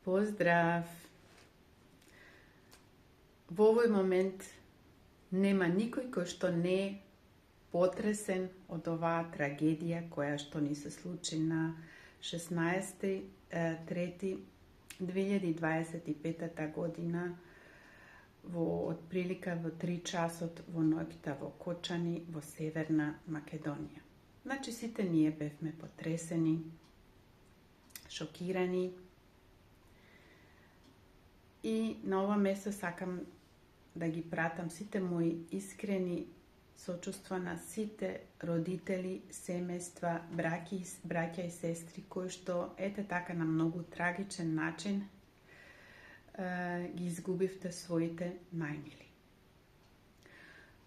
Поздрав! Во овој момент нема никој кој што не е потресен од оваа трагедија која што ни се случи на 16.3.2025 година во отприлика во 3 часот во ноќта во Кочани во Северна Македонија. Значи сите ние бевме потресени, шокирани и на ова место сакам да ги пратам сите мои искрени сочувства на сите родители, семејства, браќа и сестри кои што ете така на многу трагичен начин ги изгубивте своите најмили.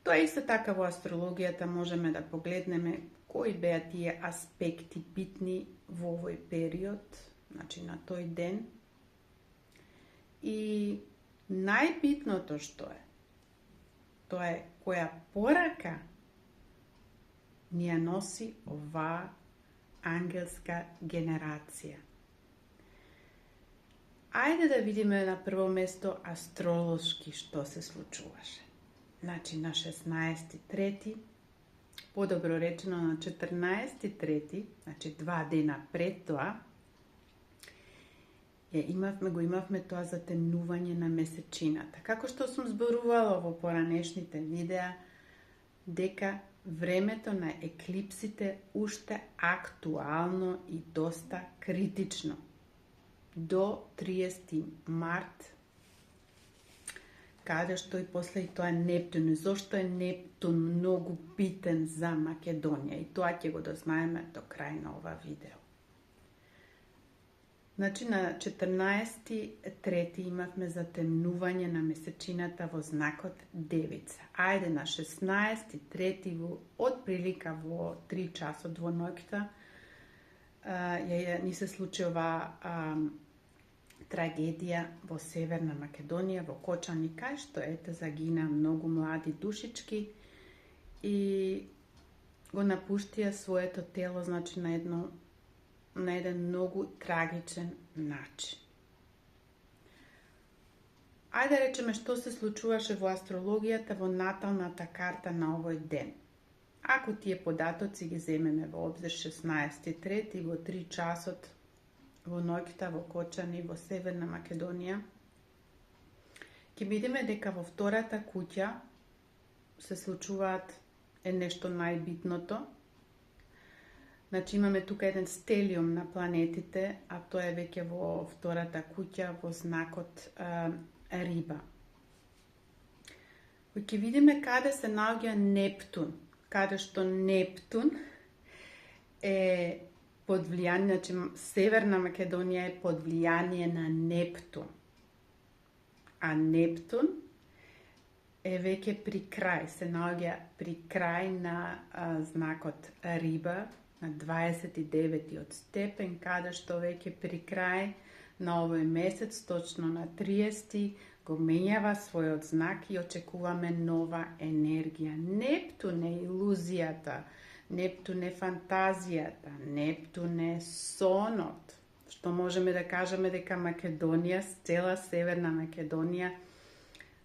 Тоа исто така во астрологијата можеме да погледнеме кои беа тие аспекти битни во овој период, значи на тој ден. И најбитното што е, тоа е која порака ни ја носи оваа ангелска генерација. Ајде да видиме на прво место астролошки што се случуваше. Значи на 16.3, подобро речено на 14.3, значи 2 дена пред тоа, го имавме тоа затемнување на месечината. Како што сум зборувала во поранешните видеа, дека времето на еклипсите уште актуално и доста критично. До 30 март, каде што и после и тоа Нептун. Зошто е Нептун многу битен за Македонија? И тоа ќе го дознаеме до крај на ова видео. Значи на 14.3 имавме затемнување на месечината во знакот Девица. Ајде на 16.3 отприлика во 3 часот во ноќта ни се случи оваа трагедија во Северна Македонија, во Кочани, кај што ете загина многу млади душички и го напуштија своето тело, значи на еден многу трагичен начин. Ајде да речеме што се случуваше во астрологијата во наталната карта на овој ден. Ако тие податоци ги земеме во обзир 16.3 во 3 часот во ноќта во Кочани во Северна Македонија, ќе видиме дека во втората куќа се случуваат нешто најбитното. Значи имаме тука еден стелиум на планетите, а тоа е веќе во втората куќа во знакот Риба. Ќе видиме каде се наоѓа Нептун, каде што Нептун е под влијание, значи Северна Македонија е под влијание на Нептун. А Нептун е веќе при крај, се наоѓа при крај на знакот Риба, на 29 степен, каде што веќе при крај на овој месец, точно на 30, го менјава својот знак и очекуваме нова енергија. Нептун е илузијата, Нептун е фантазијата, Нептун е сонот. Што можеме да кажеме дека Македонија, цела Северна Македонија,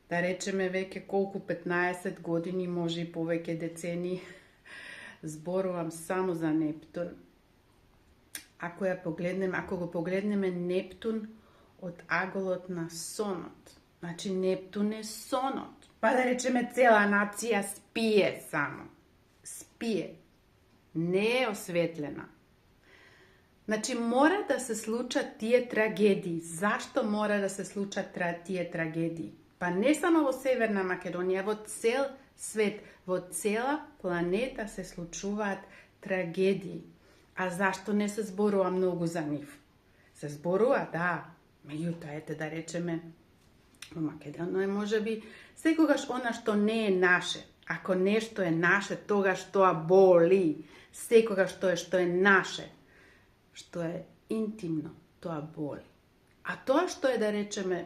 да речеме веќе колку 15 години, може и повеќе децени, зборувам само за Нептун. Ако го погледнеме Нептун од аголот на сонот, значи Нептун е сонот. Па да речеме цела нација спие само. Спие. Не е осветлена. Значи мора да се случат тие трагедии. Зашто мора да се случат тие трагедии? Па не само во Северна Македонија, во цел свет, во цела планета се случуваат трагедии. А зашто не се зборува многу за нив? Се зборува, да, меѓутоа, ете да речеме, во Македонија можеби секогаш она што не е наше. Ако нешто е наше, тогаш тоа боли. Секогаш што е наше, што е интимно, тоа боли. А тоа што е, да речеме,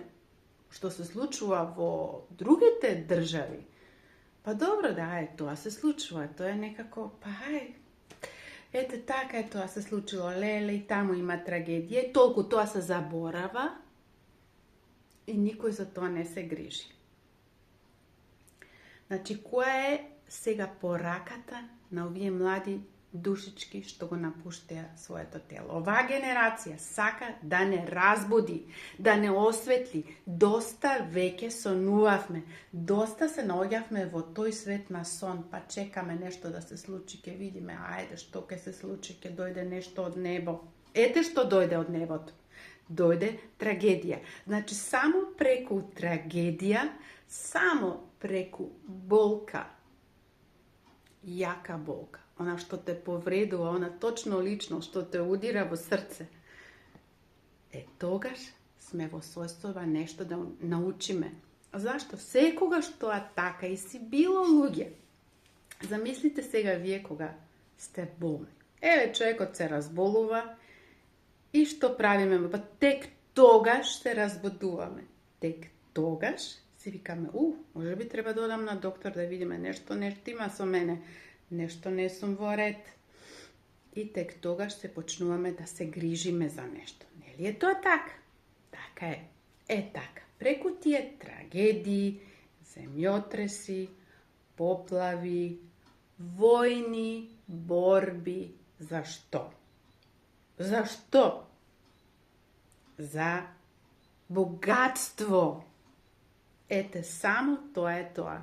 што се случува во другите држави, па добро, да, тоа се случува, тоа е некако, ете така е, тоа се случило, леле, и таму има трагедија, толку тоа се заборава, и никој за тоа не се грижи. Значи, која е сега пораката на овие млади душички што го напуштеа своето тело? Оваа генерација сака да не разбуди, да не осветли. Доста веќе сонувавме, доста се наоѓавме во тој свет на сон, па чекаме нешто да се случи, ќе видиме, ајде, што ќе се случи, ќе дојде нешто од небо. Ете што дојде од небото. Дојде трагедија. Значи, само преку трагедија, само преку болка, јака болка, она што те повредува, она точно лично што те удира во срце, тогаш сме во состојба нешто да научиме. Зашто? Секогаш тоа така и си било, луѓе. Замислите сега вие кога сте болни. Еве, човекот се разболува и што правиме? Па тек тогаш се разбудуваме. Тек тогаш си викаме, може би треба да одам на доктор да видиме нешто има со мене, нешто не сум во ред. И тек тогаш се почнуваме да се грижиме за нешто. Нели е тоа така? Така е. Така. Преку тие трагедии, земјотреси, поплави, војни, борби, зашто? Зашто? За богатство. Ете, само тоа е тоа.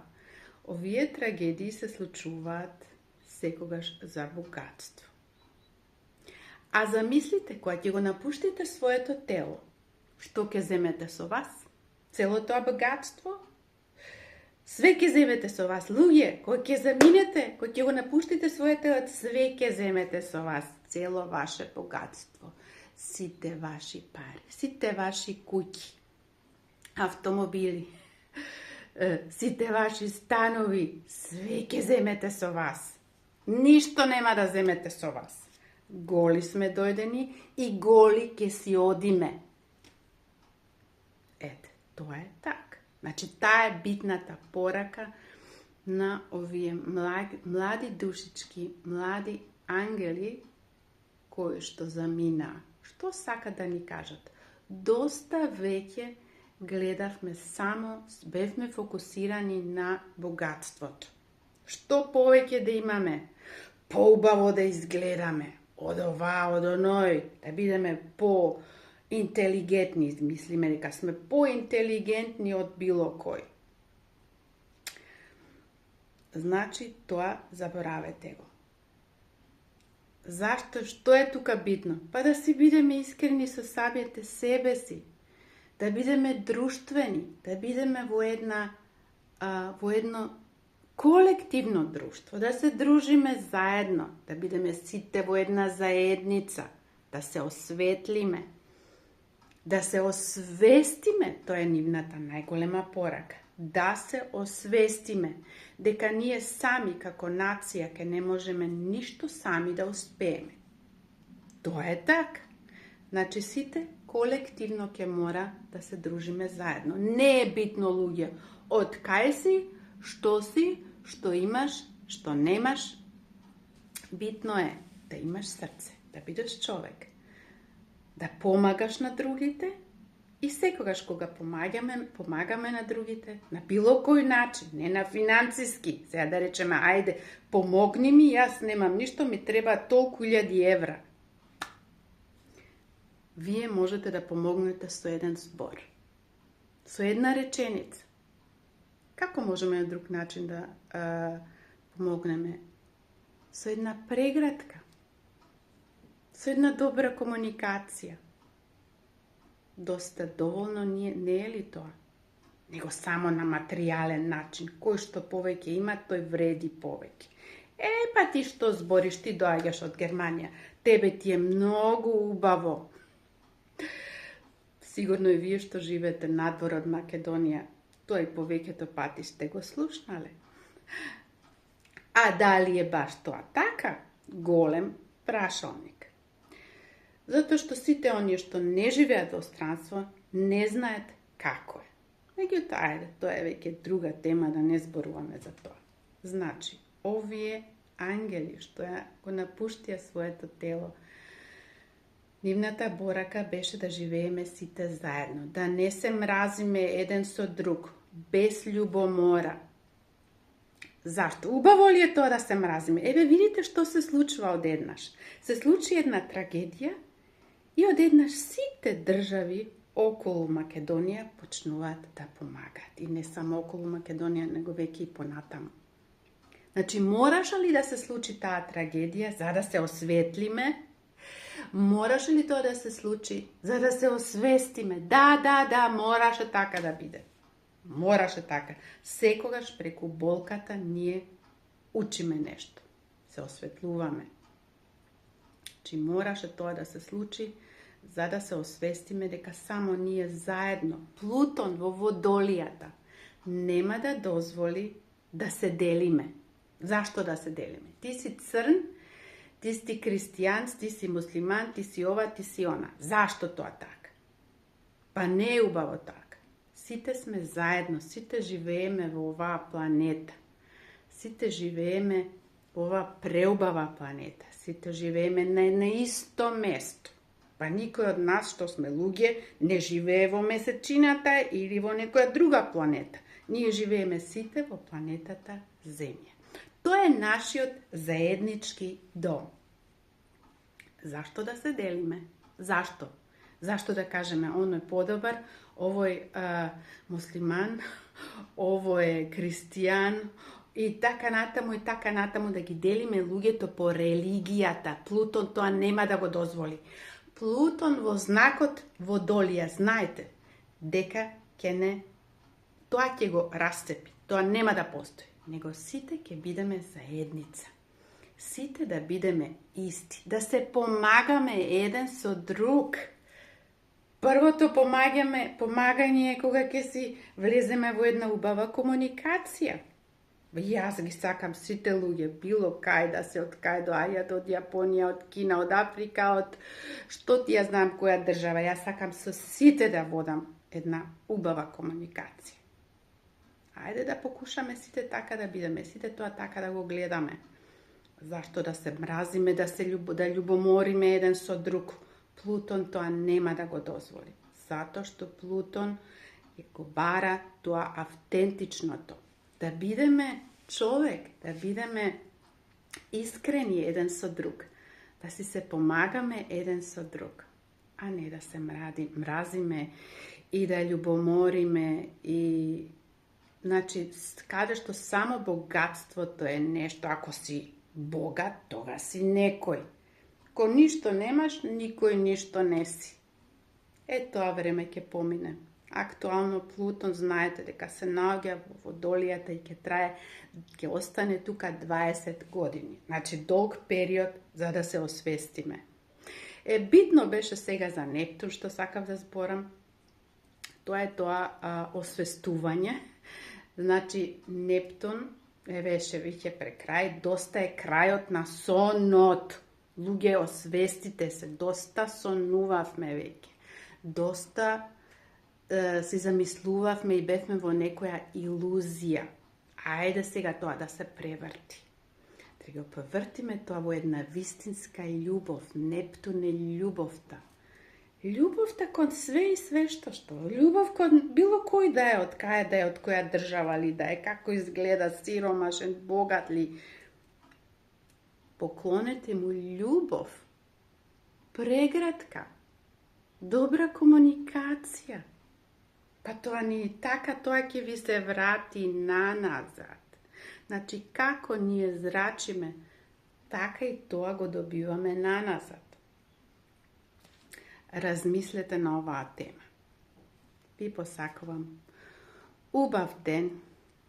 Овие трагедии се случуваат секогаш за богатство. А замислите, кога ќе го напуштите своето тело, што ќе земете со вас? Цело тоа богатство? Све ќе земете со вас, луѓе, кога ќе заминете, кога ќе го напуштите своето тело, све ќе земете со вас, цело ваше богатство, сите ваши пари, сите ваши куќи, автомобили, сите ваши станови, све ќе земете со вас. Ништо нема да земете со вас. Голи сме дојдени и голи ќе си одиме. Ете, тоа е така. Значи, таа е битната порака на овие млади душички, млади ангели кои што заминаа. Што сака да ни кажат? Доста веќе гледавме само, бевме фокусирани на богатството. Што повеќе да имаме, поубаво да изгледаме, од ова, од оној, да бидеме по-интелигентни, мислиме дека сме по-интелигентни од било кој. Значи, тоа заборавете го. Зашто? Што е тука битно? Па да си бидеме искрени со самите себе си, да бидеме друштвени, да бидеме во едно колективно друштво, да се дружиме заедно, да бидеме сите во една заедница, да се осветлиме, да се освестиме, тоа е нивната најголема порака, да се освестиме дека ние сами како нација ке не можеме ништо сами да успееме. Тоа е така. Значи сите колективно ќе мора да се дружиме заедно. Не е битно, луѓе, од кај си, што имаш, што немаш. Битно е да имаш срце, да бидеш човек, да помагаш на другите и секогаш кога помагаме на другите, на било кој начин, не на финансиски, сега да речеме, ајде, помогни ми, јас немам ништо, ми треба толку 1000 евра. Вие можете да помогнете со еден збор, со една реченица. Како можеме на друг начин да помогнеме? Со една прегратка, со една добра комуникација. Доста доволно не е ли тоа? Него само на материјален начин. Кој што повеќе има, тој вреди повеќе. Па ти што збориш, ти доаѓаш од Германија. Тебе ти е многу убаво. Сигурно и вие што живеете надвор од Македонија, тоа и повеќето пати сте го слушнале. А дали е баш тоа така? Голем прашалник. Затоа што сите оние што не живеат во странство, не знаат како е. Меѓутоа, ајде, тоа е веќе друга тема, да не зборуваме за тоа. Значи, овие ангели што го напуштија своето тело, Нивната борака беше да живееме сите заедно, да не се мразиме еден со друг, без љубомора. Зашто? Убаво ли е тоа да се мразиме? Еве, видите што се случува одеднаш. Се случи една трагедија и одеднаш сите држави околу Македонија почнуваат да помагаат. И не само околу Македонија, него веќе и понатаму. Значи, мораше ли да се случи таа трагедија за да се осветлиме? Мораше ли тоа да се случи за да се освестиме? Да, мораше така да биде. Мораше така. Секогаш преку болката ние учиме нешто. Се осветлуваме. Значи, мораше тоа да се случи за да се освестиме дека само ние заедно, Плутон во Водолијата, нема да дозволи да се делиме. Зашто да се делиме? Ти си црн, ти си христијан, ти си муслиман, ти си ова, ти си она. Зашто тоа така? Па не е убаво така. Сите сме заедно, сите живееме во оваа планета. Сите живееме во оваа преубава планета. Сите живееме на исто место. Па никој од нас што сме луѓе не живее во месечината или во некоја друга планета. Ние живееме сите во планетата Земја. Тоа е нашиот заеднички дом. Зашто да се делиме? Зашто? Зашто да кажеме оној е подобар, овој муслиман, овој е христијан и така натаму да ги делиме луѓето по религијата. Плутон тоа нема да го дозволи. Плутон во знакот Водолија, знаете, дека тоа ќе го расцепи. Тоа нема да постои. Него сите ќе бидеме заедница. Сите да бидеме исти. Да се помагаме еден со друг. Првото помагање е кога ќе си влеземе во една убава комуникација. Јас ги сакам сите луѓе, било кај да се, од кај доаѓаат, од Јапонија, од Кина, од Африка, од што ти ја знам која држава. Јас сакам со сите да водам една убава комуникација. Ајде да покушаме сите така да бидеме, сите тоа така да го гледаме. Зашто да се мразиме, да љубомориме еден со друг? Плутон тоа нема да го дозволи. Затоа што Плутон го бара тоа автентичното. Да бидеме човек, да бидеме искрени еден со друг. Да си се помагаме еден со друг. А не да се мразиме и да љубомориме и... Значи, каде што само богатството е нешто, ако си богат, тога си некој. Ако ништо немаш, никој ништо не си. Тоа време ќе помине. Актуално Плутон, знаете дека се наоѓа во Водолијата и ќе остане тука 20 години. Значи, долг период за да се освестиме. Битно беше сега за Нептун, што сакав да зборам. Тоа е освестување. Значи, Нептун беше веќе пред крај, доста е крајот на сонот. Луѓе, освестите се, доста сонувавме веќе. Доста си замислувавме и бевме во некоја илузија. Ајде сега тоа да се преврти. Да го повртиме тоа во една вистинска љубов. Нептун е љубовта. Љубовта кон све и све што. Љубов кон било кој да е, од кај да е, од која држава ли да е, како изгледа, сиромашен, богат ли. Поклонете му љубов, прегратка, добра комуникација. Па тоа не е така, тоа ќе ви се врати наназад. Значи, како ние зрачиме, така и тоа го добиваме наназад. Размислете на оваа тема. Ви посакувам убав ден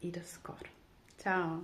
и до скоро. Чао!